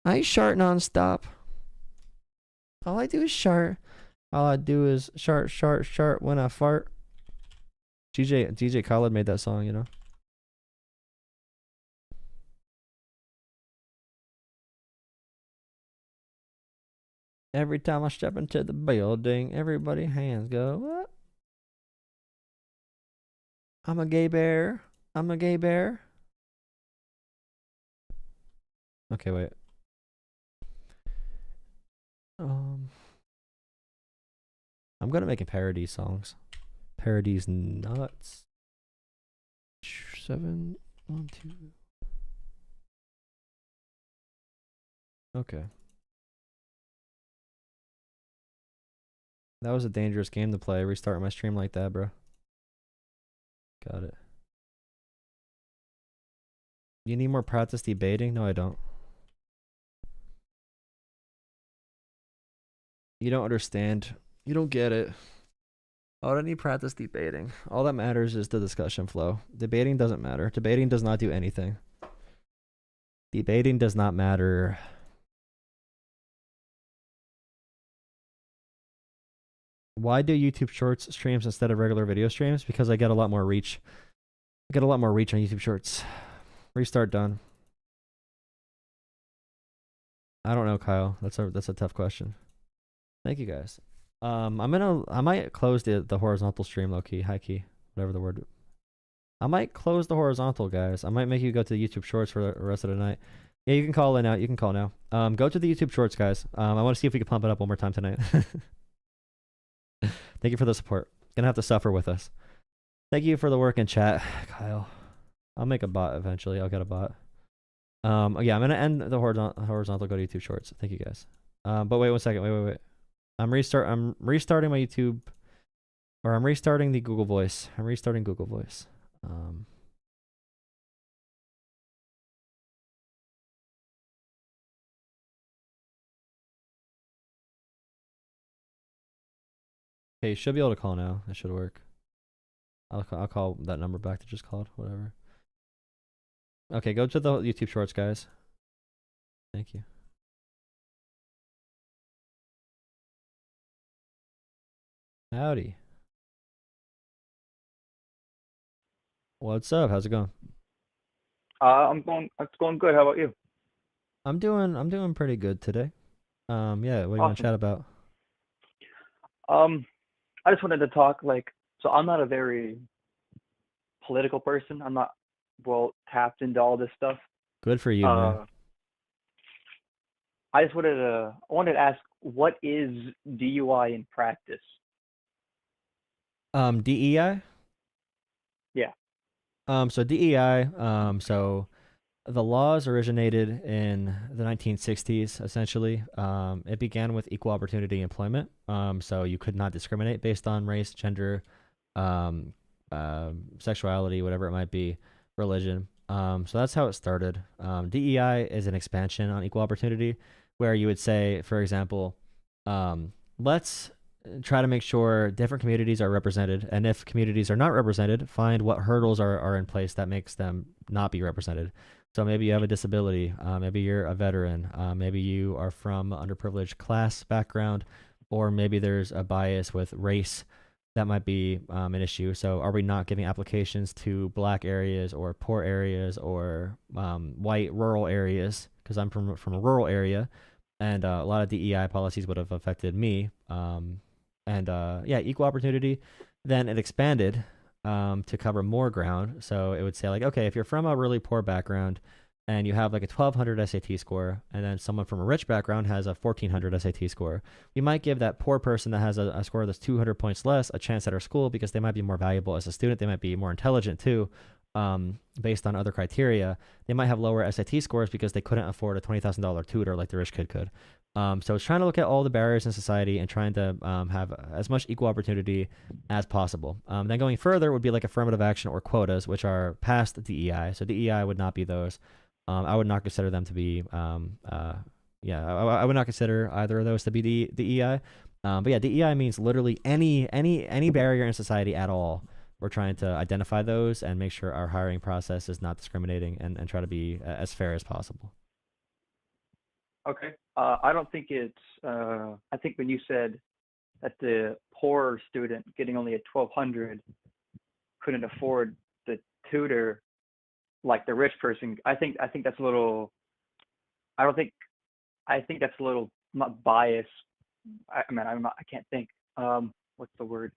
I shart nonstop. All I do is shart. All I do is shart when I fart. DJ Khaled made that song, you know. Every time I step into the building, everybody hands go, what? I'm a gay bear. I'm a gay bear. Okay, wait. I'm gonna make parody songs. Parodies nuts. 7, 1, 2. Okay. That was a dangerous game to play. Restart my stream like that, bro. Got it. You need more practice debating? No, I don't. You don't understand. You don't get it. I don't need practice debating. All that matters is the discussion flow. Debating doesn't matter. Debating does not do anything. Debating does not matter. Why do YouTube Shorts streams instead of regular video streams? Because I get a lot more reach. I get a lot more reach on YouTube Shorts. Restart done. I don't know, Kyle. That's a tough question. Thank you guys. I might close the horizontal stream, low key, high key, whatever the word. I might close the horizontal, guys. I might make you go to the YouTube Shorts for the rest of the night. Yeah, you can call in now. You can call now. Go to the YouTube Shorts, guys. I want to see if we can pump it up one more time tonight. Thank you for the support. Gonna have to suffer with us. Thank you for the work in chat, Kyle. I'll make a bot eventually. I'll get a bot. Yeah, I'm gonna end the horizontal. Go to YouTube Shorts. Thank you guys. But wait 1 second. Wait. I'm restarting my YouTube, or I'm restarting the Google Voice. I'm restarting Google Voice. Okay, you should be able to call now. That should work. I'll call that number back that just called. Whatever. Okay, go to the YouTube Shorts, guys. Thank you. Howdy. What's up? How's it going? It's going good. How about you? I'm doing pretty good today. Yeah, what do you want to Awesome. chat about? I just wanted to talk so I'm not a very political person. I'm not well tapped into all this stuff. Good for you, man. Uh, I wanted to ask, what is DUI in practice? DEI? Yeah. So DEI, so the laws originated in the 1960s, essentially. It began with equal opportunity employment. So you could not discriminate based on race, gender, sexuality, whatever it might be, religion. So that's how it started. DEI is an expansion on equal opportunity, where you would say, for example, let's try to make sure different communities are represented, and if communities are not represented, find what hurdles are in place that makes them not be represented. So maybe you have a disability, maybe you're a veteran, maybe you are from underprivileged class background, or maybe there's a bias with race that might be an issue. So are we not giving applications to black areas or poor areas or white rural areas? Because I'm from a rural area, and a lot of DEI policies would have affected me. Yeah, equal opportunity. Then it expanded to cover more ground. So it would say okay, if you're from a really poor background and you have a 1200 SAT score, and then someone from a rich background has a 1400 SAT score, we might give that poor person that has a score that's 200 points less a chance at our school because they might be more valuable as a student. They might be more intelligent too, based on other criteria. They might have lower SAT scores because they couldn't afford a $20,000 tutor like the rich kid could. So it's trying to look at all the barriers in society and trying to have as much equal opportunity as possible. Then going further would be affirmative action or quotas, which are past DEI. So DEI would not be those. I would not consider them to be, I would not consider either of those to be DEI. But yeah, DEI means literally any barrier in society at all. We're trying to identify those and make sure our hiring process is not discriminating and try to be as fair as possible. Okay. I don't think it's. I think when you said that the poor student getting only a 1,200 couldn't afford the tutor like the rich person, I think that's a little. I don't think. I think that's a little not biased. I mean, I'm not. I can't think. What's the word?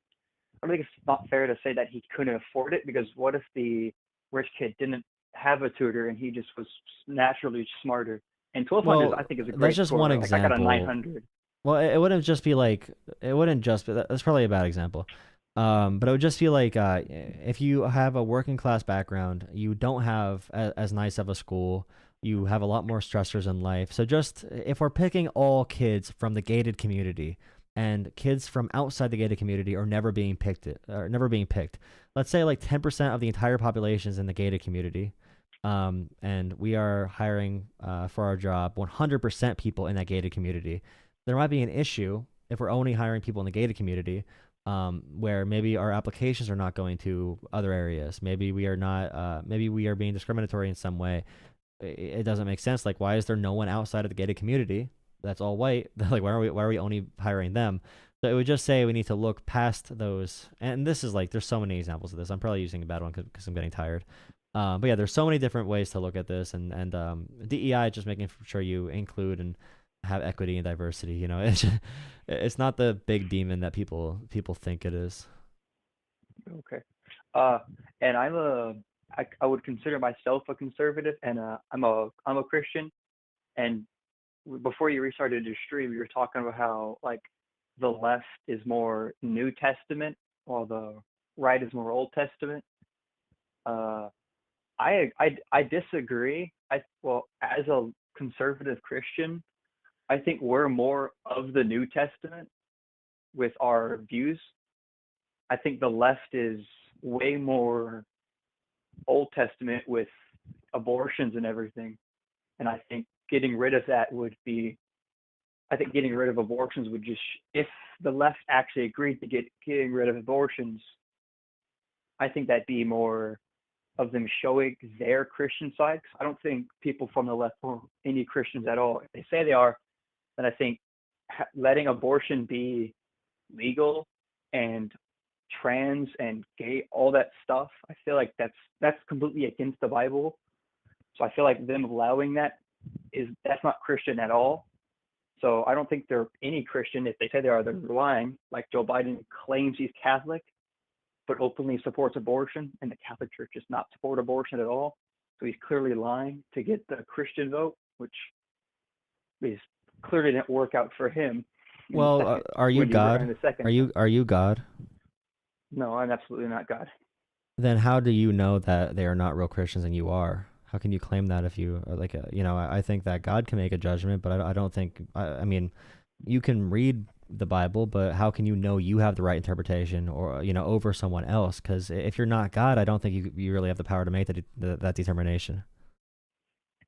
I don't think it's not fair to say that he couldn't afford it, because what if the rich kid didn't have a tutor and he just was naturally smarter? And 1,200, I Well, think, is a that's great just one score. Like I got a example. 900. Well, it wouldn't just be like it wouldn't just be that's probably a bad example. But it would just feel like if you have a working class background, you don't have as nice of a school, you have a lot more stressors in life. So just if we're picking all kids from the gated community and kids from outside the gated community are never being picked. Let's say like 10% of the entire population is in the gated community. And we are hiring for our job 100% people in that gated community. There might be an issue if we're only hiring people in the gated community, where maybe our applications are not going to other areas. Maybe we are not. Maybe we are being discriminatory in some way. It doesn't make sense. Like, why is there no one outside of the gated community that's all white? Like, why are we only hiring them? So it would just say we need to look past those. And this is like, there's so many examples of this. I'm probably using a bad one because I'm getting tired. But yeah, there's so many different ways to look at this, and DEI just making sure you include and have equity and diversity. It's not the big demon that people think it is. Okay. Uh, and I would consider myself a conservative, and I'm a Christian. And before you restarted your stream, you were talking about how like the left is more New Testament, while the right is more Old Testament. Uh, I disagree. Well, as a conservative Christian, I think we're more of the New Testament with our views. I think the left is way more Old Testament with abortions and everything. And I think getting rid of that would be, I think getting rid of abortions would just, if the left actually agreed to getting rid of abortions, I think that'd be more of them showing their Christian side. 'Cause I don't think people from the left are any Christians at all. If they say they are, then I think letting abortion be legal and trans and gay, all that stuff, I feel like that's completely against the Bible. So I feel like them allowing that's not Christian at all. So I don't think they're any Christian. If they say they are, they're lying. Like Joe Biden claims he's Catholic, but openly supports abortion, and the Catholic Church does not support abortion at all. So he's clearly lying to get the Christian vote, which is clearly didn't work out for him in the Well, second are you when he ran God? the second Are you time. are you God? No, I'm absolutely not God. Then how do you know that they are not real Christians and you are? How can you claim that if you are like I think that God can make a judgment, but I don't think I mean you can read the Bible, but how can you know you have the right interpretation or over someone else? Because if you're not God, I don't think you really have the power to make that determination.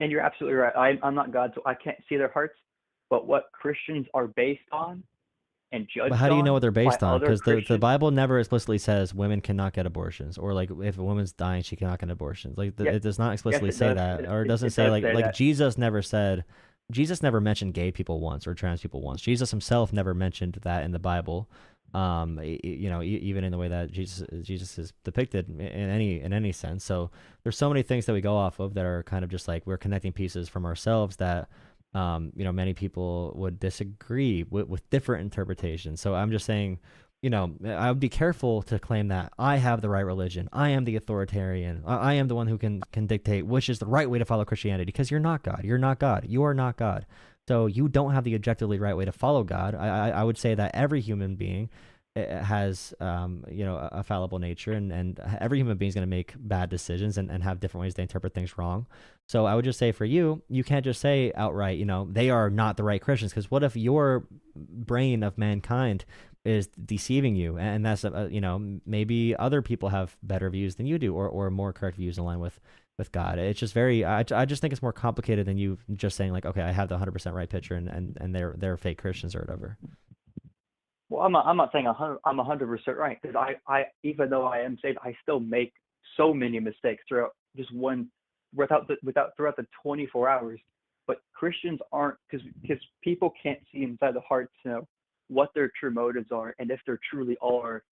And you're absolutely right. I'm not God, so I can't see their hearts. But what Christians are based on and But judged how do you know on what they're by based on? other Because the Christians, Bible never explicitly says women cannot get abortions, or like if a woman's dying, she cannot get abortions. Like yes, it does not yes, explicitly it say does. that, or it doesn't It say does like say like that. Jesus never mentioned gay people once or trans people once. Jesus himself never mentioned that in the Bible. Even in the way that Jesus is depicted in any sense. So there's so many things that we go off of that are kind of just like we're connecting pieces from ourselves that many people would disagree with different interpretations. So I'm just saying, I would be careful to claim that I have the right religion. I am the authoritarian. I am the one who can dictate which is the right way to follow Christianity, because you're not God. You're not God. You are not God. So you don't have the objectively right way to follow God. I would say that every human being has a fallible nature, and every human being is going to make bad decisions and have different ways they interpret things wrong. So I would just say for you can't just say outright, they are not the right Christians, because what if your brain of mankind is deceiving you, and that's maybe other people have better views than you do, or more correct views in line with God. It's just I just think it's more complicated than you just saying like, okay, I have the 100% right picture, and they're fake Christians or whatever. Well, I'm not saying I'm 100% right, because I even though I am saved, I still make so many mistakes throughout just one throughout the 24 hours. but Christians aren't, because people can't see inside the hearts to know what their true motives are and if they truly are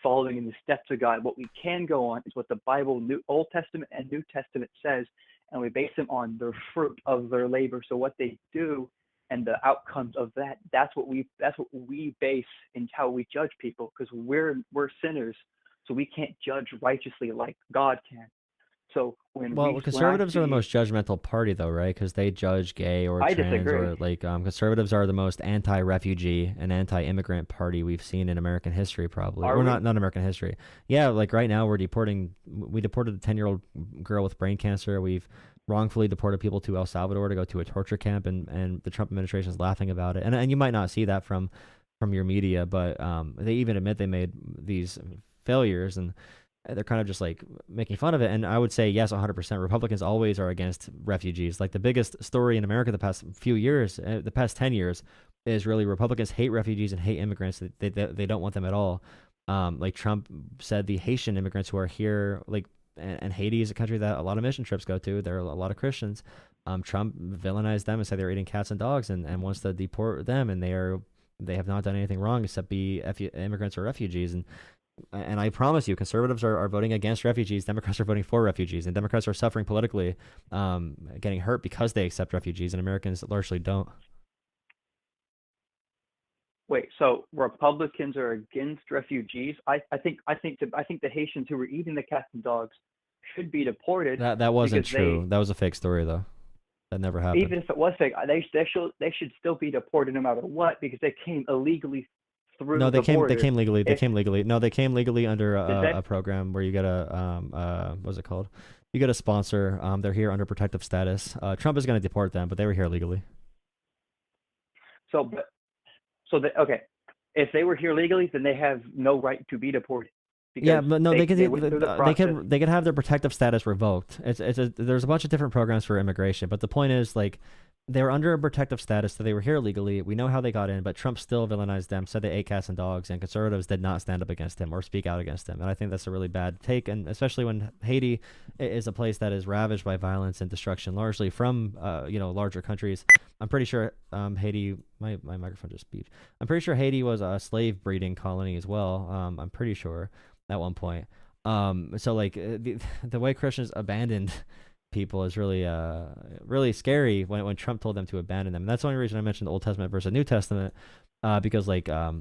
following in the steps of God. What we can go on is what the Bible, Old Testament and New Testament says, and we base them on the fruit of their labor. So what they do and the outcomes of that, that's what we base in how we judge people, because we're sinners, so we can't judge righteously like God can. So Well, when I conservatives are the see, most judgmental party, though, right? Because they judge gay or I trans, disagree. or like conservatives are the most anti-refugee and anti-immigrant party we've seen in American history, probably, Are or we? not American history. Yeah, like right now we deported a 10-year-old girl with brain cancer. We've wrongfully deported people to El Salvador to go to a torture camp, and the Trump administration is laughing about it. And you might not see that from your media, but they even admit they made these failures, and they're kind of just like making fun of it. And I would say, yes, 100%. Republicans always are against refugees. Like the biggest story in America the past few years, the past 10 years, is really Republicans hate refugees and hate immigrants. They don't want them at all. Like Trump said, the Haitian immigrants who are here, like, and Haiti is a country that a lot of mission trips go to. There are a lot of Christians. Trump villainized them and said they were eating cats and dogs, and wants to deport them. And they have not done anything wrong except be immigrants or refugees. And I promise you, conservatives are voting against refugees. Democrats are voting for refugees, and Democrats are suffering politically, getting hurt because they accept refugees, and Americans largely don't. Wait, so Republicans are against refugees? I think the Haitians who were eating the cats and dogs should be deported, That wasn't because true. That was a fake story, though. That never happened. even if it was fake, they should still be deported no matter what, because they came illegally No, through the they border. came legally. They If came legally. No, they came legally under did a that program where you get a what's it called? You get a sponsor. They're here under protective status. Trump is going to deport them, but they were here legally. so but so that okay, if they were here legally, then they have no right to be deported, Yeah, because but no, they went through the process. they could have their protective status revoked. There's a bunch of different programs for immigration, but the point is, like, they were under a protective status, so they were here legally. We know how they got in, but Trump still villainized them, said they ate cats and dogs, and conservatives did not stand up against him or speak out against him. And I think that's a really bad take, and especially when Haiti is a place that is ravaged by violence and destruction, largely from larger countries. I'm pretty sure Haiti. My microphone just beeped. I'm pretty sure Haiti was a slave breeding colony as well. I'm pretty sure at one point. So like the way Christians abandoned people is really scary when Trump told them to abandon them. And that's the only reason I mentioned the Old Testament versus New Testament, because like I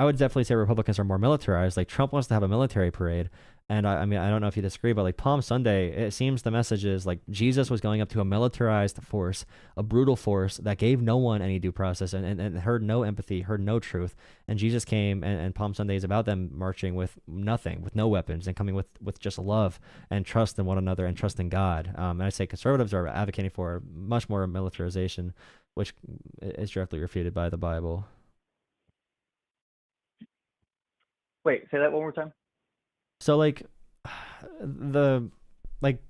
would definitely say Republicans are more militarized. Like Trump wants to have a military parade, and I mean I don't know if you disagree, but like Palm Sunday, it seems the message is like Jesus was going up to a militarized force, a brutal force that gave no one any due process and heard no empathy, heard no truth. And Jesus came, and Palm Sunday is about them marching with nothing, with no weapons, and coming with just love and trust in one another and trust in God. And I say conservatives are advocating for much more militarization, which is directly refuted by the Bible. Wait, say that one more time. So like the like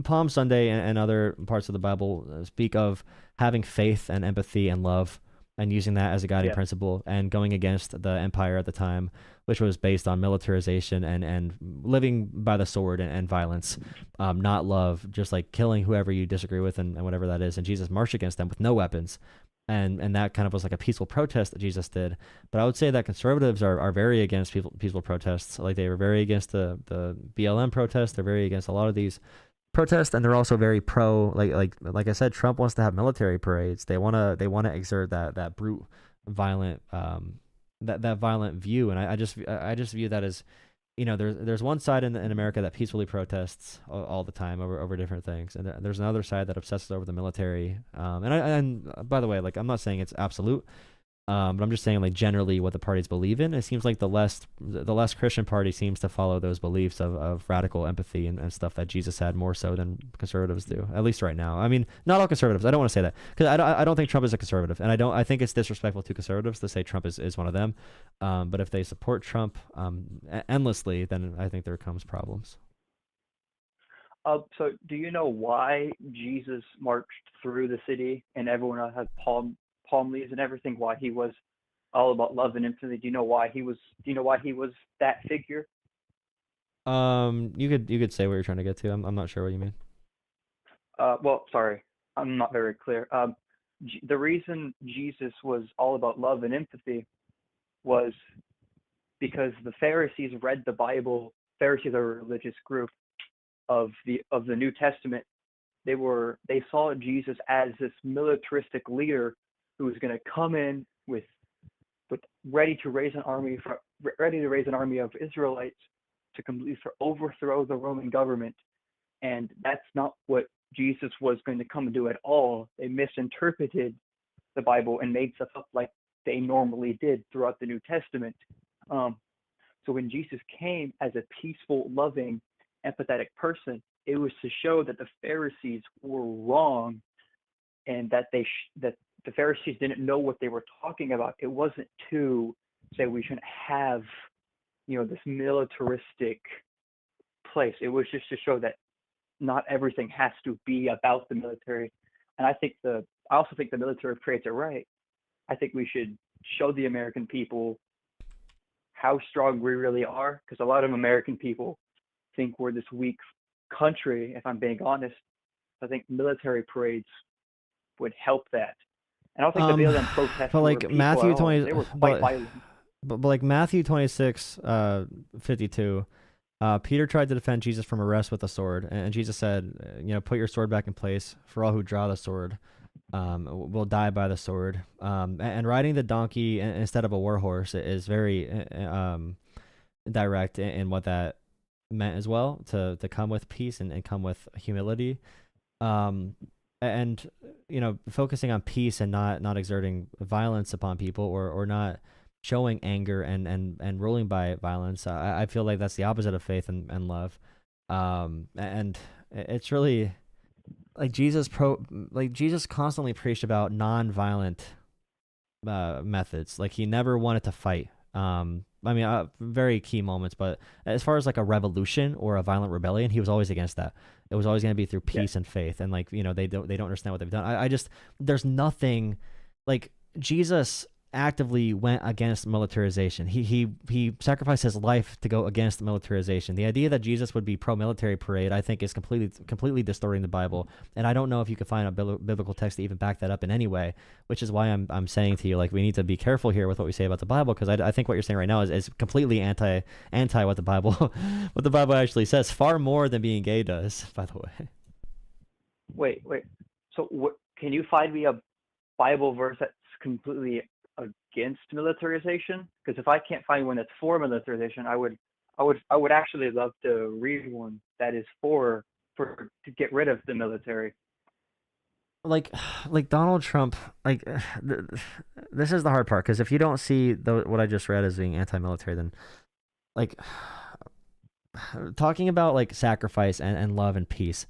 Palm Sunday and other parts of the Bible speak of having faith and empathy and love, and using that as a guiding Yeah. principle, and going against the empire at the time, which was based on militarization and living by the sword and violence, not love, just like killing whoever you disagree with and whatever that is. And Jesus marched against them with no weapons. And that kind of was like a peaceful protest that Jesus did. But I would say that conservatives are very against peaceful protests. Like they were very against the BLM protests. They're very against a lot of these protests, and they're also very pro. Like I said, Trump wants to have military parades. They wanna exert that brute, violent that violent view. And I just view that as, there's one side in America that peacefully protests all the time over different things, and there's another side that obsesses over the military. And by the way, like I'm not saying it's absolute, but I'm just saying like generally what the parties believe in. It seems like the less Christian party seems to follow those beliefs of radical empathy and stuff that Jesus had more so than conservatives do, at least right now. I mean, not all conservatives. I don't want to say that because I don't think Trump is a conservative, and I think it's disrespectful to conservatives to say Trump is one of them. But if they support Trump endlessly, then I think there comes problems. So do you know why Jesus marched through the city and everyone else had palm leaves and everything? Why he was all about love and empathy? Do you know why he was? Do you know why he was that figure? You could say what you're trying to get to. I'm not sure what you mean. Well, sorry. I'm not very clear. The reason Jesus was all about love and empathy was because the Pharisees read the Bible. Pharisees are a religious group of the New Testament. They saw Jesus as this militaristic leader who was going to come in with ready to raise an army of Israelites to completely overthrow the Roman government. And that's not what Jesus was going to come and do at all. They misinterpreted the Bible and made stuff up like they normally did throughout the New Testament. So when Jesus came as a peaceful, loving, empathetic person, it was to show that the Pharisees were wrong, and that that the Pharisees didn't know what they were talking about. It wasn't to say we shouldn't have, this militaristic place. It was just to show that not everything has to be about the military. And I also think the military parades are right. I think we should show the American people how strong we really are, because a lot of American people think we're this weak country, if I'm being honest. I think military parades would help that. And I don't think the BLM protests but were like peaceful Matthew at all. 20, They were quite violent. but like Matthew 26, 52, Peter tried to defend Jesus from arrest with a sword, and Jesus said, put your sword back in place, for all who draw the sword will die by the sword. And riding the donkey instead of a war horse is very direct in what that meant as well, to come with peace and come with humility. And focusing on peace and not exerting violence upon people, or not showing anger and ruling by violence. I feel like that's the opposite of faith and love. And it's really like Jesus constantly preached about non-violent methods. Like he never wanted to fight. Very key moments, but as far as like a revolution or a violent rebellion, he was always against that. It was always going to be through peace and faith, and they don't understand what they've done. I just, there's nothing like Jesus actively went against militarization. He sacrificed his life to go against militarization. The idea that Jesus would be pro-military parade, I think, is completely distorting the Bible. And I don't know if you can find a biblical text to even back that up in any way, which is why I'm saying to you, like, we need to be careful here with what we say about the Bible, because I think what you're saying right now is completely anti what the Bible what the Bible actually says, far more than being gay does, by the way. Wait. So can you find me a Bible verse that's completely against militarization? Because if I can't find one that's for militarization, I would actually love to read one that is for to get rid of the military. Like Donald Trump, this is the hard part, because if you don't see what I just read as being anti-military, then like talking about like sacrifice and love and peace,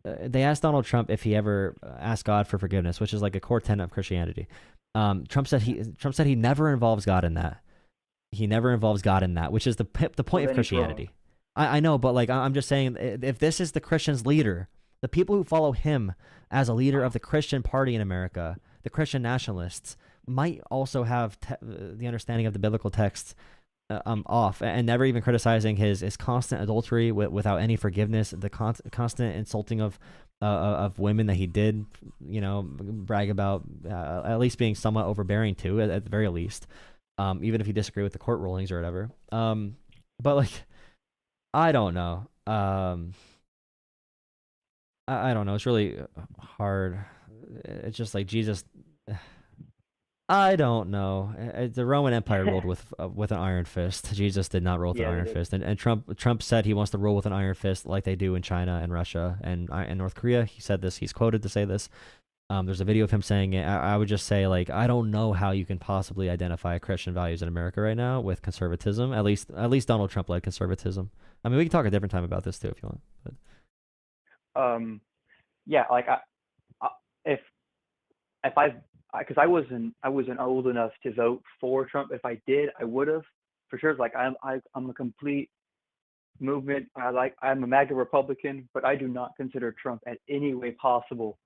they asked Donald Trump if he ever asked God for forgiveness, which is like a core tenet of Christianity. Trump said he never involves God in that. He never involves God in that, which is the point of Christianity. I know, but like I'm just saying, if this is the Christian's leader, the people who follow him as a leader of the Christian party in America, the Christian nationalists, might also have the understanding of the biblical texts off, and never even criticizing his constant adultery without any forgiveness, the constant insulting of women that he did, brag about, at least being somewhat overbearing to, at the very least, even if you disagree with the court rulings or whatever. But like, I don't know. I don't know. It's really hard. It's just like Jesus. I don't know. The Roman Empire ruled with an iron fist. Jesus did not rule with an iron fist, and Trump said he wants to rule with an iron fist like they do in China and Russia and North Korea. He said this. He's quoted to say this. There's a video of him saying it. I would just say, like, I don't know how you can possibly identify Christian values in America right now with conservatism. At least Donald Trump led conservatism. I mean, we can talk a different time about this too if you want. But. Yeah, like if because I wasn't old enough to vote for Trump. If I did, I would have for sure. Like I'm a complete movement. I'm a MAGA Republican, but I do not consider Trump at any way possible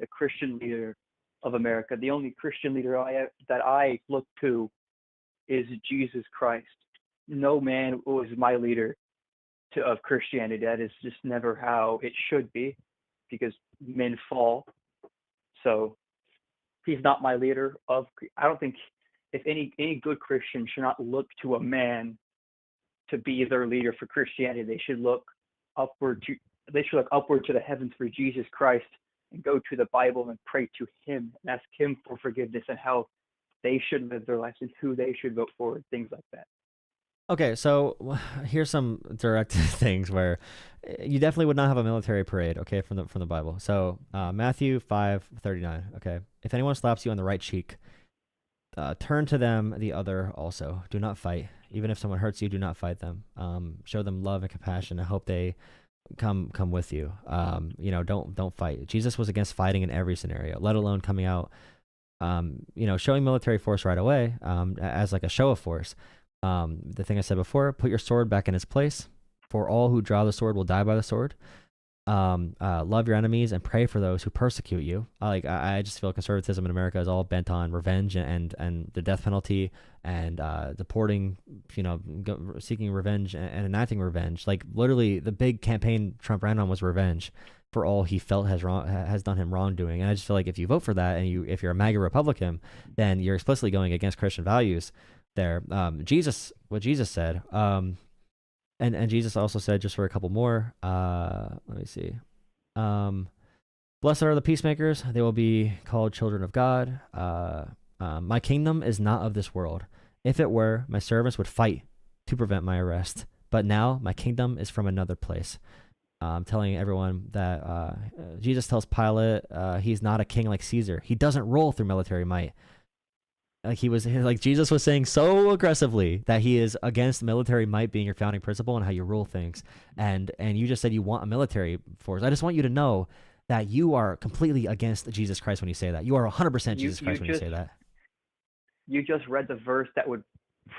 the Christian leader of America. The only Christian leader that I look to is Jesus Christ. No man was my leader of Christianity. That is just never how it should be, because men fall. So he's not my leader of. I don't think if any good Christian should not look to a man to be their leader for Christianity. They should look upward to the heavens for Jesus Christ and go to the Bible and pray to him and ask him for forgiveness and how they should live their lives and who they should vote for and things like that. Okay, so here's some direct things where you definitely would not have a military parade, okay, from the Bible. So Matthew 5:39, okay, if anyone slaps you on the right cheek, turn to them the other also. Do not fight. Even if someone hurts you, do not fight them. Show them love and compassion. I hope they come with you. Don't fight. Jesus was against fighting in every scenario, let alone coming out, showing military force right away as like a show of force. The thing I said before, put your sword back in its place. For all who draw the sword will die by the sword. Love your enemies and pray for those who persecute you. I just feel conservatism in America is all bent on revenge and the death penalty and deporting, seeking revenge and enacting revenge. Like literally, the big campaign Trump ran on was revenge for all he felt has done him wrongdoing. And I just feel like if you vote for that and if you're a MAGA Republican, then you're explicitly going against Christian values. There, what Jesus said. And Jesus also said, just for a couple more, let me see. Blessed are the peacemakers, they will be called children of God. My kingdom is not of this world. If it were, my servants would fight to prevent my arrest. But now my kingdom is from another place. I'm telling everyone that Jesus tells Pilate he's not a king like Caesar. He doesn't rule through military might. Jesus was saying so aggressively that he is against military might being your founding principle and how you rule things. And you just said you want a military force. I just want you to know that you are completely against Jesus Christ when you say that. You are 100% Jesus Christ when you say that. You just read the verse that would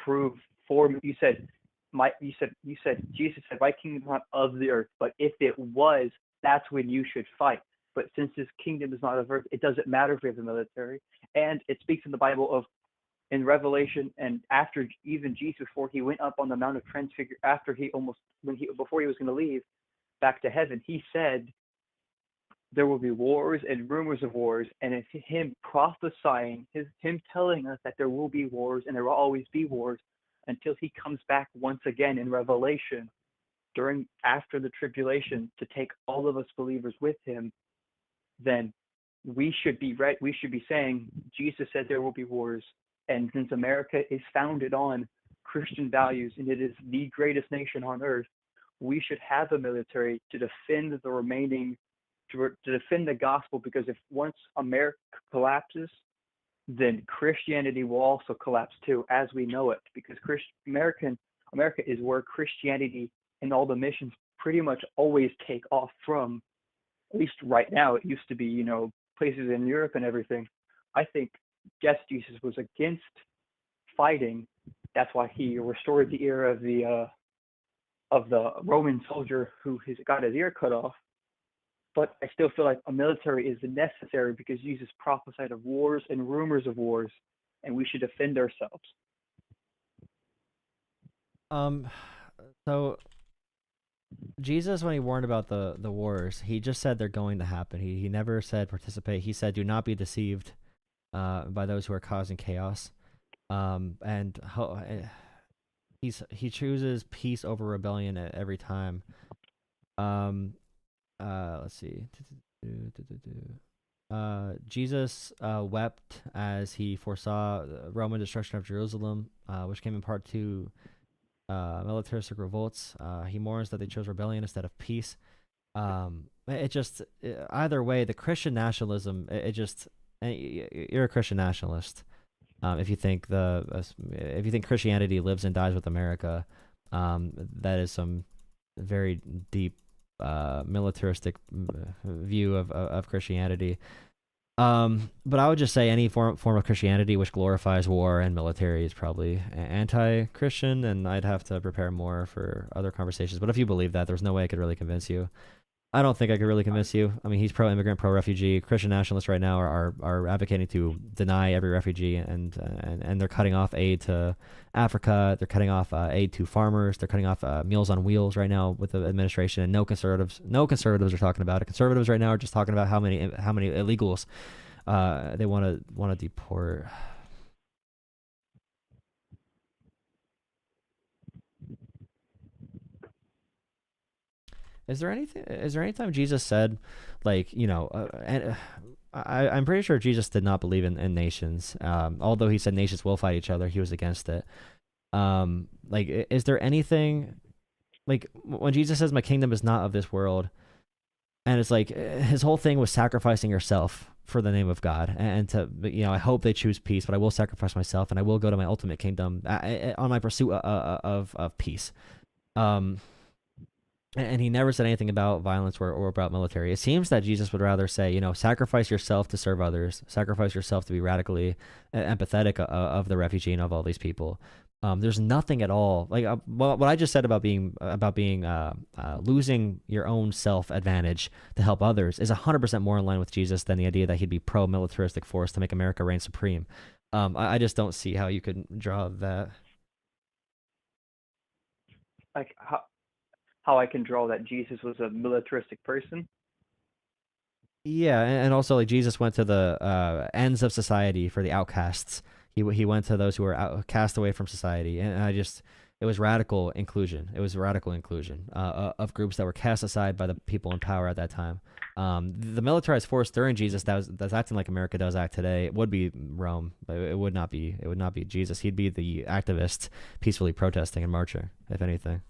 prove for me. You said Jesus said, "My kingdom is not of the earth, but if it was, that's when you should fight." But since his kingdom is not of earth, it doesn't matter if we have the military. And it speaks in the Bible of, in Revelation, and after even Jesus, before he went up on the Mount of Transfiguration, before he was going to leave back to heaven, he said there will be wars and rumors of wars. And it's him prophesying, him telling us that there will be wars and there will always be wars until he comes back once again in Revelation after the tribulation to take all of us believers with him. Then we should be right. We should be saying Jesus said there will be wars, and since America is founded on Christian values and it is the greatest nation on earth, we should have a military to defend to defend the gospel. Because if once America collapses, then Christianity will also collapse too, as we know it. Because America is where Christianity and all the missions pretty much always take off from. At least right now, it used to be, places in Europe and everything. I think, yes, Jesus was against fighting. That's why he restored the ear of the Roman soldier who got his ear cut off. But I still feel like a military is necessary because Jesus prophesied of wars and rumors of wars, and we should defend ourselves. So Jesus, when he warned about the wars, he just said they're going to happen. He never said participate. He said, do not be deceived by those who are causing chaos. And he chooses peace over rebellion at every time. Let's see. Jesus wept as he foresaw the Roman destruction of Jerusalem, which came in part to militaristic revolts. He mourns that they chose rebellion instead of peace. Either way, the Christian nationalism, you're a Christian nationalist. If you think Christianity lives and dies with America, that is some very deep militaristic view of Christianity. But I would just say any form of Christianity which glorifies war and military is probably anti-Christian, and I'd have to prepare more for other conversations. But if you believe that, there's no way I could really convince you. I don't think I could really convince you. I mean, he's pro-immigrant, pro-refugee. Christian nationalists right now are advocating to deny every refugee, and they're cutting off aid to Africa. They're cutting off aid to farmers. They're cutting off Meals on Wheels right now with the administration. And no conservatives are talking about it. Conservatives right now are just talking about how many illegals They want to deport. Is there anything? Is there any time Jesus said, like, I'm pretty sure Jesus did not believe in nations. Although he said nations will fight each other, he was against it. Like, is there anything like when Jesus says, "My kingdom is not of this world," and it's like his whole thing was sacrificing yourself for the name of God, and to I hope they choose peace, but I will sacrifice myself, and I will go to my ultimate kingdom on my pursuit of peace. Um, and he never said anything about violence or about military. It seems that Jesus would rather say, sacrifice yourself to serve others, sacrifice yourself to be radically empathetic of the refugee and of all these people. There's nothing at all like what I just said about being losing your own self advantage to help others is 100% more in line with Jesus than the idea that he'd be pro-militaristic force to make America reign supreme. I just don't see how you could draw that. Like how I can draw that Jesus was a militaristic person. Yeah, and also like Jesus went to the ends of society for the outcasts. He went to those who were cast away from society, and it was radical inclusion. It was radical inclusion of groups that were cast aside by the people in power at that time. The militarized force during Jesus that's acting like America does act today. It would be Rome. It would not be. It would not be Jesus. He'd be the activists peacefully protesting and marching, if anything.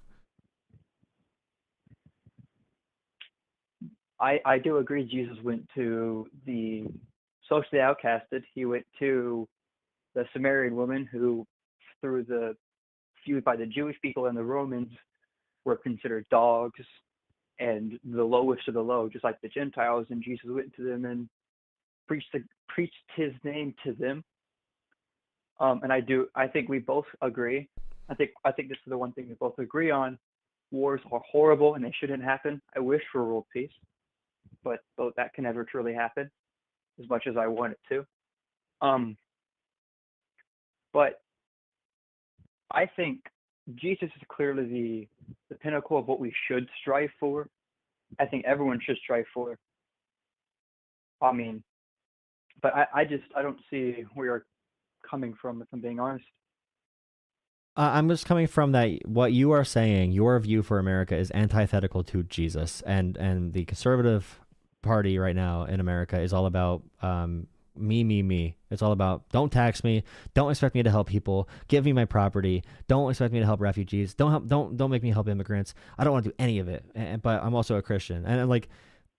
I do agree. Jesus went to the socially outcasted. He went to the Samaritan woman who, through the feud by the Jewish people and the Romans, were considered dogs and the lowest of the low, just like the Gentiles. And Jesus went to them and preached his name to them. And I think we both agree. I think this is the one thing we both agree on. Wars are horrible and they shouldn't happen. I wish for world peace, but that can never truly happen as much as I want it to. But I think Jesus is clearly the pinnacle of what we should strive for. I think everyone should strive for. I mean, but I don't see where you're coming from, if I'm being honest. I'm just coming from that. What you are saying, your view for America is antithetical to Jesus, and the conservative party right now in America is all about me. It's all about don't tax me, don't expect me to help people, give me my property, don't expect me to help refugees, don't make me help immigrants. I don't want to do any of it. But I'm also a Christian, and like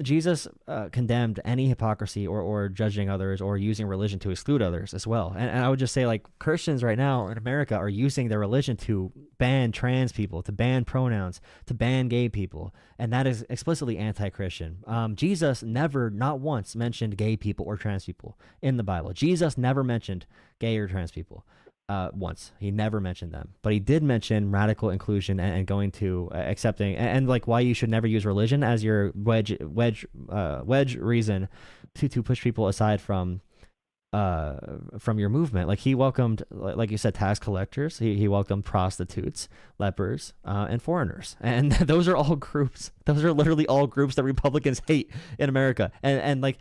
Jesus condemned any hypocrisy or judging others or using religion to exclude others as well. And I would just say, like, Christians right now in America are using their religion to ban trans people, to ban pronouns, to ban gay people. And that is explicitly anti-Christian. Jesus never, not once, mentioned gay people or trans people in the Bible. Jesus never mentioned gay or trans people. Once. He never mentioned them, but he did mention radical inclusion and going to accepting and like why you should never use religion as your wedge reason to push people aside from your movement. Like he welcomed, like you said, tax collectors. He welcomed prostitutes, lepers, and foreigners, and those are all groups. Those are literally all groups that Republicans hate in America. And like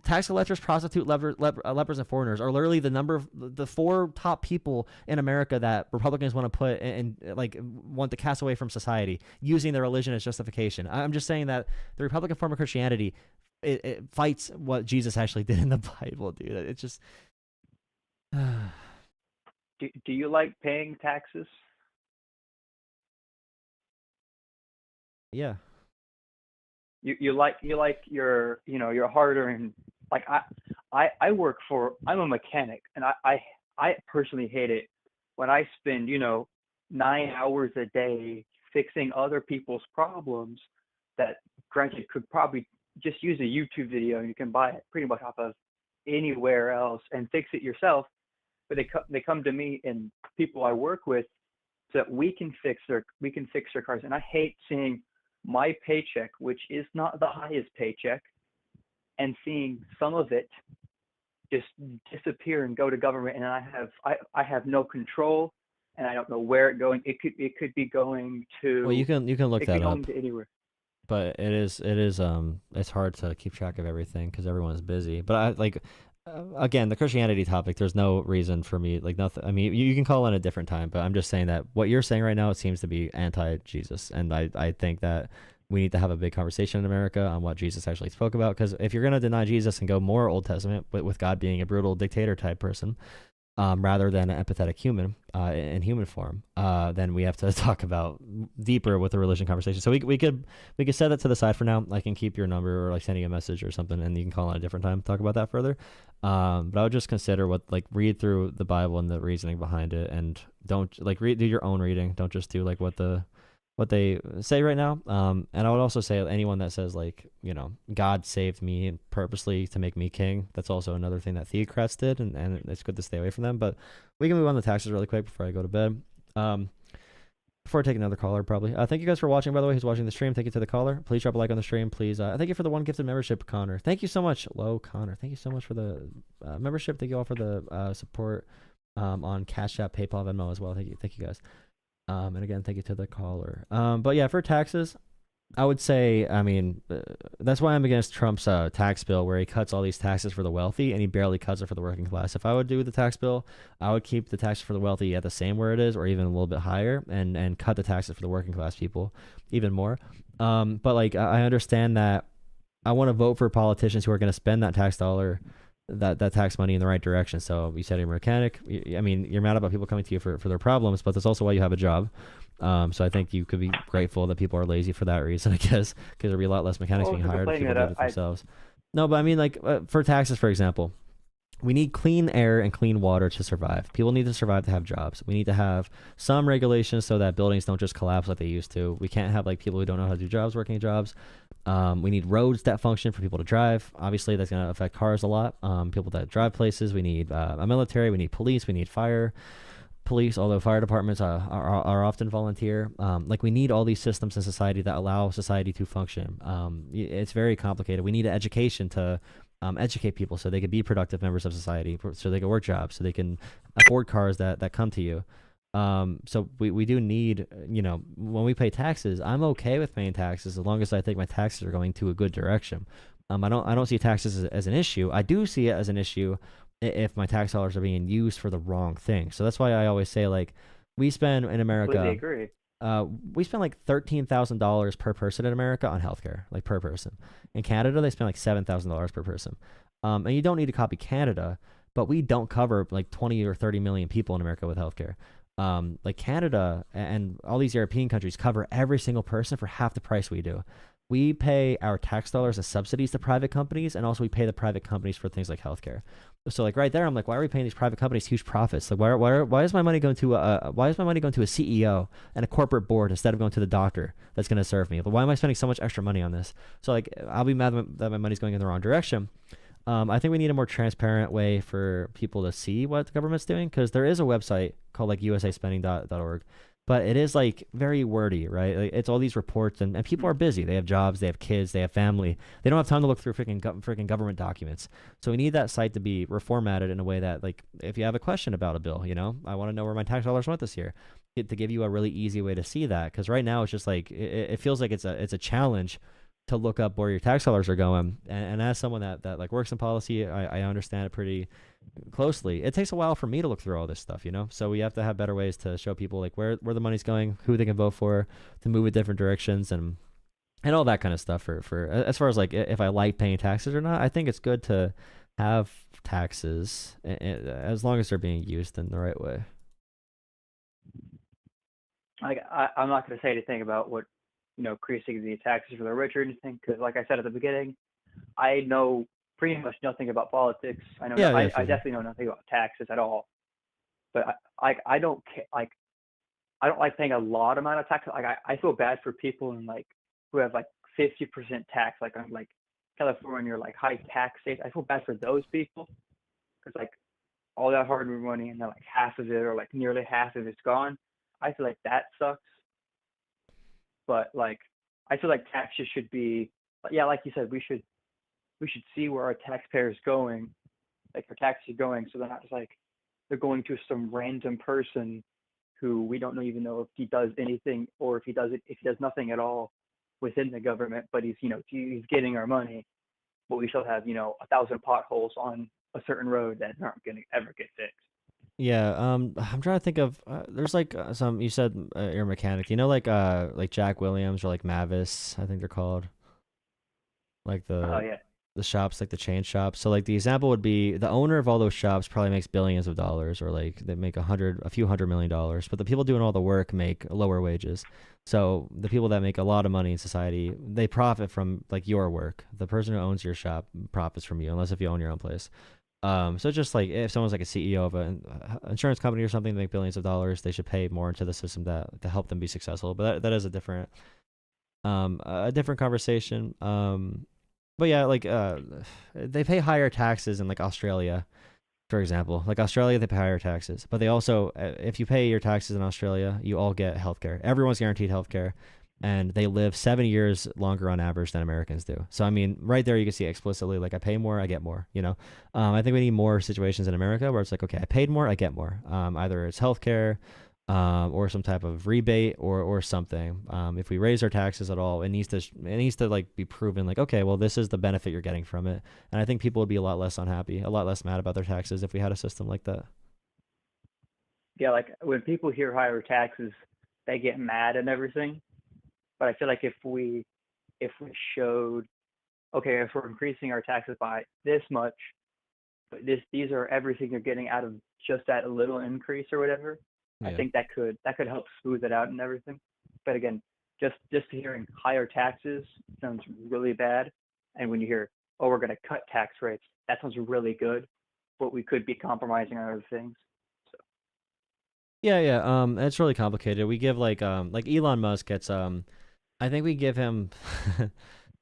tax collectors, prostitute, lepers, and foreigners are literally the four top people in America that Republicans want to put in, like want to cast away from society using their religion as justification. I'm just saying that the Republican form of Christianity, it fights what Jesus actually did in the Bible, dude. It's just. Do you like paying taxes? Yeah. You like your your hard-earned, like I'm a mechanic, and I personally hate it when I spend 9 hours a day fixing other people's problems that, granted, could probably just use a YouTube video and you can buy it pretty much off of anywhere else and fix it yourself. But they come to me and people I work with so that we can fix their cars. And I hate seeing my paycheck, which is not the highest paycheck, and seeing some of it just disappear and go to government, and I have no control, and I don't know where it's going. It could be going to. Well, you can look that up. To anywhere. But it's hard to keep track of everything because everyone's busy. But Again, the Christianity topic, there's no reason for me, like nothing. I mean, you can call in a different time, but I'm just saying that what you're saying right now, it seems to be anti-Jesus. And I think that we need to have a big conversation in America on what Jesus actually spoke about. Because if you're going to deny Jesus and go more Old Testament with God being a brutal dictator type person, rather than an empathetic human in human form, then we have to talk about deeper with the religion conversation. So we could set that to the side for now. I can keep your number or like sending a message or something, and you can call on a different time to talk about that further. But I would just consider read through the Bible and the reasoning behind it, and don't do your own reading. Don't just do like what they say right now. And I would also say anyone that says God saved me purposely to make me king, that's also another thing that theocrats did, and it's good to stay away from them. But we can move on to taxes really quick before I go to bed. Before I take another caller, probably. Thank you guys for watching, by the way, who's watching the stream. Thank you to the caller. Please drop a like on the stream, please. Thank you for the one gifted membership, Connor. Thank you so much. Hello, Connor. Thank you so much for the membership. Thank you all for the support on Cash App, PayPal, Venmo as well. Thank you guys. And again, thank you to the caller. But yeah, for taxes, I would say, that's why I'm against Trump's tax bill, where he cuts all these taxes for the wealthy and he barely cuts it for the working class. If I would do the tax bill, I would keep the taxes for the wealthy at the same where it is, or even a little bit higher, and cut the taxes for the working class people even more. But I understand that I want to vote for politicians who are going to spend that tax dollar, that tax money in the right direction. So you said you're a mechanic. You're mad about people coming to you for their problems, but that's also why you have a job. So I think you could be grateful that people are lazy for that reason, I guess, because there'll be a lot less mechanics being hired if people do it themselves. No, but for taxes, for example, we need clean air and clean water to survive. People need to survive to have jobs. We need to have some regulations so that buildings don't just collapse like they used to. We can't have people who don't know how to do jobs working jobs. We need roads that function for people to drive. Obviously, that's going to affect cars a lot. People that drive places. We need a military. We need police. We need police, although fire departments are often volunteer. We need all these systems in society that allow society to function. It's very complicated. We need education to educate people so they could be productive members of society, so they can work jobs, so they can afford cars that come to you. So we do need, when we pay taxes, I'm okay with paying taxes as long as I think my taxes are going to a good direction. I don't see taxes as an issue. I do see it as an issue if my tax dollars are being used for the wrong thing. So that's why I always say, we spend in America, I agree. We spend $13,000 per person in America on healthcare, per person. In Canada, they spend $7,000 per person. And you don't need to copy Canada, but we don't cover 20 or 30 million people in America with healthcare. Canada and all these European countries cover every single person for half the price we do. We pay our tax dollars as subsidies to private companies, and also we pay the private companies for things like healthcare. So right there, I'm why are we paying these private companies huge profits? Why is my money going to a CEO and a corporate board instead of going to the doctor that's going to serve me? But why am I spending so much extra money on this? So I'll be mad that my money's going in the wrong direction. I think we need a more transparent way for people to see what the government's doing, because there is a website called usaspending.org, but it is very wordy, right? It's all these reports, and people are busy. They have jobs, they have kids, they have family. They don't have time to look through freaking government documents. So we need that site to be reformatted in a way that, if you have a question about a bill, I want to know where my tax dollars went this year, to give you a really easy way to see that. Because right now it's just it feels like it's a challenge to look up where your tax dollars are going. And as someone that works in policy, I understand it pretty closely. It takes a while for me to look through all this stuff, so we have to have better ways to show people where the money's going, who they can vote for, to move in different directions, and all that kind of stuff. For as far as if I like paying taxes or not, I think it's good to have taxes as long as they're being used in the right way. I'm not going to say anything about what increasing the taxes for the rich or anything, because like I said at the beginning, I know pretty much nothing about politics. I definitely know nothing about taxes at all. But I don't I don't like paying a lot amount of tax. I feel bad for people who have 50% tax, on California or high tax states. I feel bad for those people, because all that hard-earned money, and then half of it or nearly half of it's gone. I feel like that sucks. But I feel like taxes should be, like you said, we should see where our taxpayers going, our taxes are going, so they're not just they're going to some random person who we don't even know if he does anything, or if he does nothing at all within the government, but he's getting our money, but we still have 1,000 potholes on a certain road that aren't gonna ever get fixed. Yeah, I'm trying to think of there's like some you said you're a mechanic. You know like Jack Williams or like Mavis, I think they're called. Like Oh yeah, the shops, like the chain shops. So like the example would be the owner of all those shops probably makes billions of dollars, or like they make a few $100 million, but the people doing all the work make lower wages. So the people that make a lot of money in society, they profit from like your work. The person who owns your shop profits from you, unless if you own your own place. So just like if someone's like a CEO of an insurance company or something, they make billions of dollars, they should pay more into the system that to help them be successful. But that is a different conversation. But yeah, like they pay higher taxes in like Australia, for example. Like Australia, they pay higher taxes, but they also, if you pay your taxes in Australia, you all get healthcare. Everyone's guaranteed healthcare, and they live 7 years longer on average than Americans do. So I mean, right there, you can see explicitly, like I pay more, I get more. I think we need more situations in America where it's like, okay, I paid more, I get more. Either it's healthcare, or some type of rebate or something. If we raise our taxes at all, it needs to like be proven like, okay, well, this is the benefit you're getting from it. And I think people would be a lot less unhappy, a lot less mad about their taxes if we had a system like that. yeah. Like when people hear higher taxes, they get mad and everything. But I feel like if we showed, okay, if we're increasing our taxes by this much, but these are everything you're getting out of just that little increase or whatever, I Yeah. think that could help smooth it out and everything. But again, just hearing higher taxes sounds really bad. And when you hear, oh, we're going to cut tax rates, that sounds really good. But we could be compromising on other things. So Yeah, yeah. It's really complicated. We give like Elon Musk gets I think we give him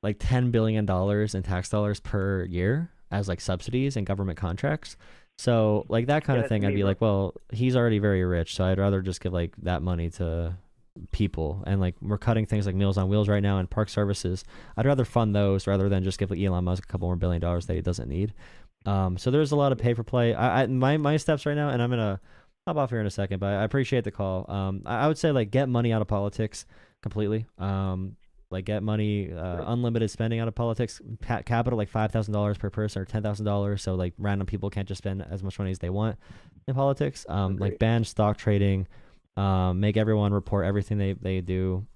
like $10 billion in tax dollars per year as like subsidies and government contracts. So like that kind yeah, of that's thing, I'd me, be bro. like, well, he's already very rich, so I'd rather just give like that money to people. And like we're cutting things like Meals on Wheels right now and park services. I'd rather fund those rather than just give like Elon Musk a couple more $1 billion that he doesn't need. So there's a lot of pay for play. My steps right now, and I'm gonna hop off here in a second, but I appreciate the call. I would say like get money out of politics completely. Like get money, unlimited spending out of politics, capital like $5,000 per person or $10,000, so like random people can't just spend as much money as they want in politics. Like Agree. ban stock trading, make everyone report everything they do.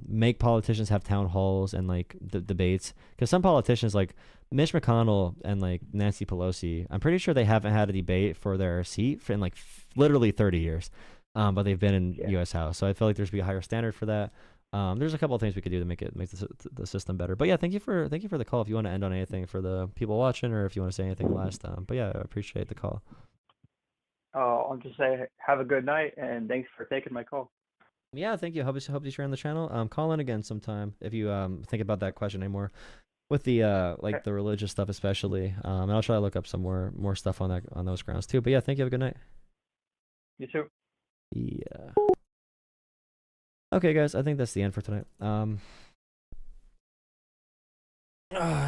Make politicians have town halls and like debates, because some politicians like Mitch McConnell and like Nancy Pelosi, I'm pretty sure they haven't had a debate for their seat in like literally 30 years. But they've been in Yeah. U.S. House, so I feel like there should be a higher standard for that. There's a couple of things we could do to make the system better. But yeah, thank you for the call. If you want to end on anything for the people watching, or if you want to say anything last, but yeah, I appreciate the call. I'll just say have a good night and thanks for taking my call. Yeah, thank you. Hope you share on the channel. Call in again sometime if you think about that question anymore with the Okay. like the religious stuff especially. And I'll try to look up some more stuff on those grounds too. But yeah, thank you. Have a good night. You too. Yeah. Okay, guys, I think that's the end for tonight.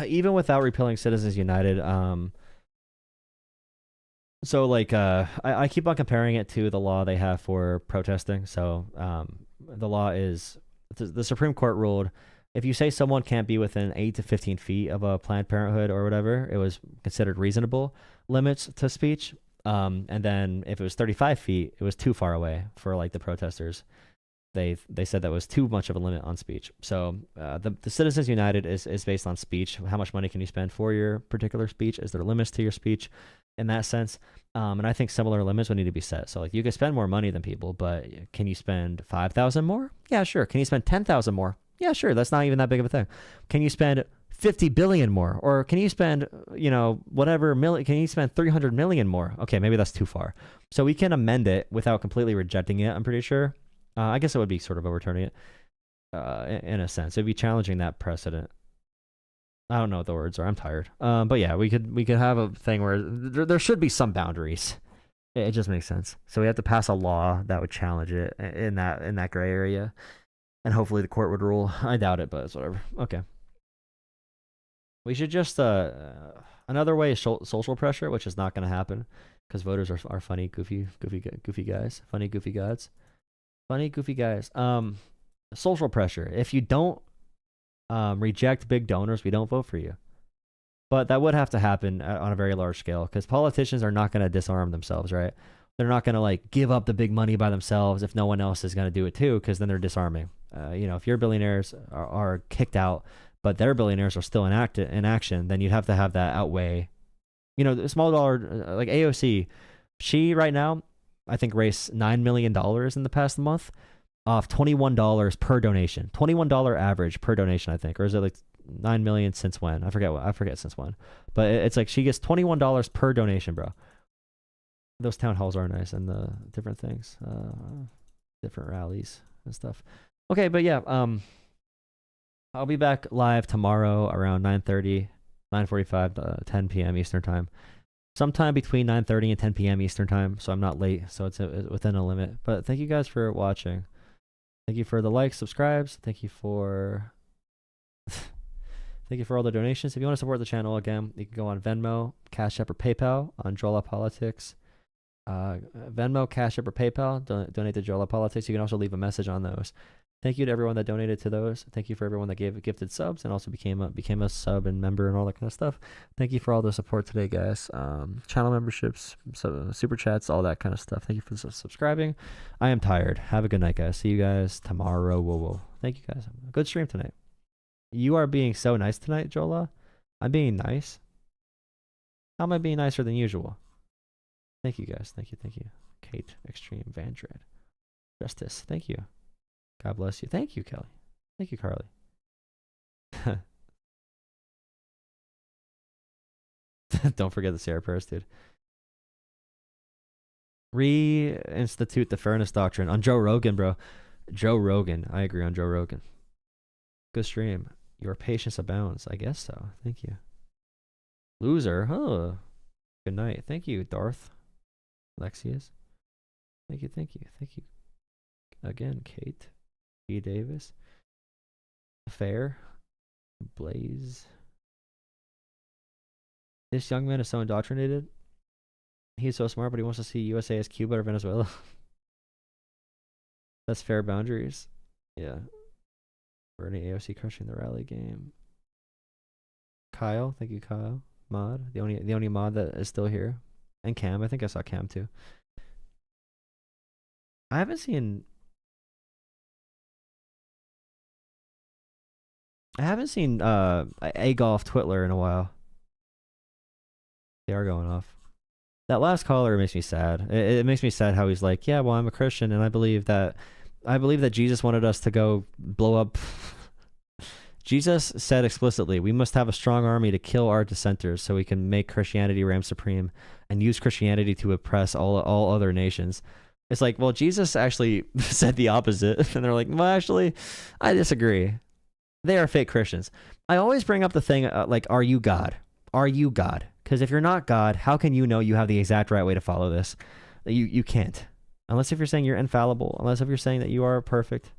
Even without repealing Citizens United, so like I keep on comparing it to the law they have for protesting. So the law is the Supreme Court ruled if you say someone can't be within 8 to 15 feet of a Planned Parenthood or whatever, it was considered reasonable limits to speech. And then if it was 35 feet, it was too far away for like the protesters. They said that was too much of a limit on speech. So the Citizens United is based on speech. How much money can you spend for your particular speech? Is there limits to your speech in that sense? And I think similar limits would need to be set. So like you can spend more money than people, but can you spend 5,000 more? Yeah, sure. Can you spend 10,000 more? Yeah, sure. That's not even that big of a thing. Can you spend 50 billion more, or can you spend whatever million? Can you spend 300 million more? Okay, maybe that's too far. So we can amend it without completely rejecting it, I'm pretty sure. I guess it would be sort of overturning it in a sense. It'd be challenging that precedent. I don't know what the words are. I'm tired. But yeah, we could have a thing where there should be some boundaries. It just makes sense. So we have to pass a law that would challenge it in that gray area, and hopefully the court would rule. I doubt it, but it's whatever. Okay. We should just another way is social pressure, which is not going to happen because voters are funny, goofy guys, funny, goofy gods. Funny, goofy guys. Social pressure. If you don't reject big donors, we don't vote for you. But that would have to happen on a very large scale because politicians are not going to disarm themselves, right? They're not going to like give up the big money by themselves if no one else is going to do it too, because then they're disarming. If your billionaires are kicked out, but their billionaires are still in action, then you'd have to have that outweigh. The small dollar, like AOC, she right now, I think raised $9 million in the past month off $21 per donation. $21 average per donation, I think. Or is it like 9 million since when? I forget since when. But it's like she gets $21 per donation, bro. Those town halls are nice and the different things, different rallies and stuff. Okay, but yeah, I'll be back live tomorrow around 9:30, 9:45, 10 p.m. Eastern time. Sometime between 9:30 and 10 p.m. Eastern time, so I'm not late, so it's within a limit. But thank you guys for watching. Thank you for the likes, subscribes. Thank you for all the donations. If you want to support the channel, again, you can go on Venmo, Cash App, or PayPal on Jolah Politics. Venmo, Cash App, or PayPal. Donate to Jolah Politics. You can also leave a message on those. Thank you to everyone that donated to those. Thank you for everyone that gifted subs and also became a sub and member and all that kind of stuff. Thank you for all the support today, guys. Channel memberships, super chats, all that kind of stuff. Thank you for subscribing. I am tired. Have a good night, guys. See you guys tomorrow. Whoa. Thank you, guys. Good stream tonight. You are being so nice tonight, Jolah. I'm being nice. How am I being nicer than usual? Thank you, guys. Thank you. Kate, Extreme, Van Dread, Justice. Thank you. God bless you. Thank you, Kelly. Thank you, Carly. Don't forget the Sarah prayers, dude. Reinstitute the fairness doctrine on Joe Rogan, bro. Joe Rogan. I agree on Joe Rogan. Good stream. Your patience abounds. I guess so. Thank you. Loser. Oh. Good night. Thank you, Darth. Lexius. Thank you. Again, Kate. E. Davis. Fair. Blaze. This young man is so indoctrinated. He's so smart, but he wants to see USA as Cuba or Venezuela. That's fair boundaries. Yeah. Bernie AOC crushing the rally game. Kyle. Thank you, Kyle. Mod. The only mod that is still here. And Cam. I think I saw Cam too. I haven't seen A Golf Twitler in a while. They are going off. That last caller makes me sad. It makes me sad how he's like, yeah, well, I'm a Christian and I believe that Jesus wanted us to go blow up. Jesus said explicitly, we must have a strong army to kill our dissenters so we can make Christianity reign supreme and use Christianity to oppress all other nations. It's like, well, Jesus actually said the opposite. And they're like, well, actually, I disagree. They are fake Christians. I always bring up the thing like, are you God? Are you God? Because if you're not God, how can you know you have the exact right way to follow this? You can't. Unless if you're saying you're infallible. Unless if you're saying that you are perfect.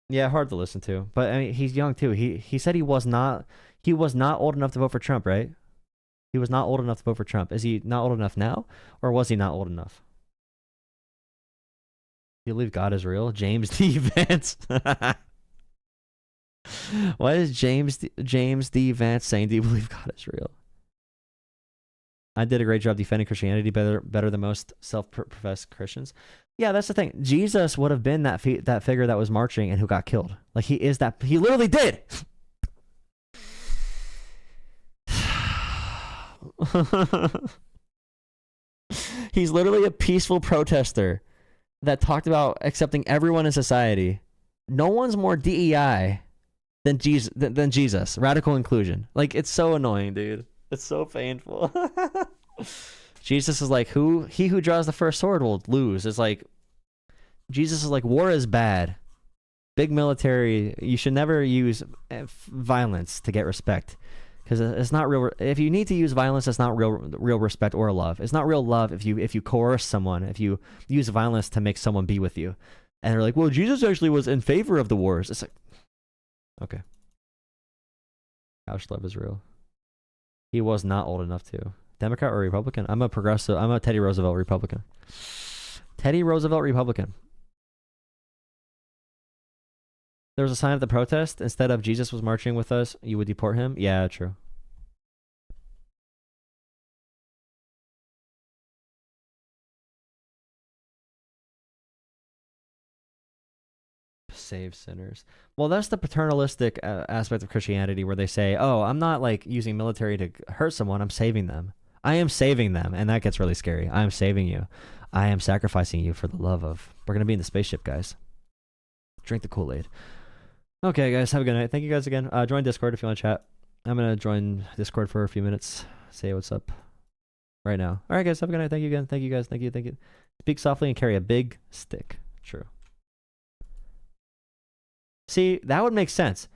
Yeah, hard to listen to. But I mean, he's young too. He said he was not old enough to vote for Trump, right? He was not old enough to vote for Trump. Is he not old enough now? Or was he not old enough? You believe God is real? James D. Vance. Why is James D. Vance saying, do you believe God is real? I did a great job defending Christianity better than most self-professed Christians. Yeah, that's the thing. Jesus would have been that figure that was marching and who got killed. Like, he is that. He literally did. He's literally a peaceful protester that talked about accepting everyone in society. No one's more DEI than Jesus. Radical inclusion. Like, it's so annoying, dude. It's so painful. Jesus is like, he who draws the first sword will lose. It's like, Jesus is like, war is bad. Big military, you should never use violence to get respect. Because it's not real. If you need to use violence, it's not real respect or love. It's not real love if you coerce someone, if you use violence to make someone be with you. And they're like, well, Jesus actually was in favor of the wars. It's like, okay. Ouch, love is real. He was not old enough to. Democrat or Republican? I'm a progressive. I'm a Teddy Roosevelt Republican. Teddy Roosevelt Republican. There was a sign at the protest. Instead of Jesus was marching with us, you would deport him? Yeah, true. Save sinners. Well, that's the paternalistic aspect of Christianity where they say, oh, I'm not like using military to hurt someone. I'm saving them. I am saving them. And that gets really scary. I am saving you. I am sacrificing you for the love of. We're going to be in the spaceship, guys. Drink the Kool-Aid. Okay, guys. Have a good night. Thank you guys again. Join Discord if you want to chat. I'm going to join Discord for a few minutes. Say what's up right now. All right, guys. Have a good night. Thank you again. Thank you, guys. Thank you. Thank you. Speak softly and carry a big stick. True. See, that would make sense.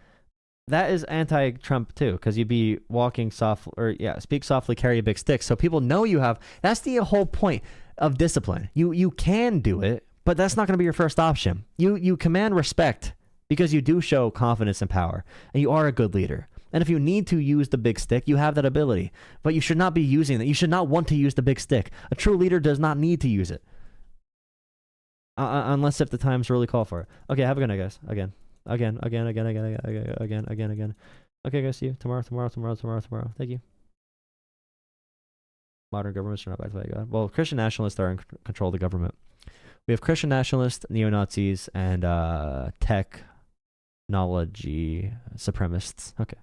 That is anti-Trump too, because you'd be walking soft, or speak softly, carry a big stick, so people know you have. That's the whole point of discipline. You can do it, but that's not going to be your first option. You command respect because you do show confidence and power, and you are a good leader. And if you need to use the big stick, you have that ability, but you should not be using it. You should not want to use the big stick. A true leader does not need to use it, unless if the times really call for it. Okay, have a good night, guys. Again. Okay, guys, see you tomorrow. Thank you. Modern governments are not backed by God. Well, Christian nationalists are in control of the government. We have Christian nationalists, neo-Nazis, and technology supremacists. Okay.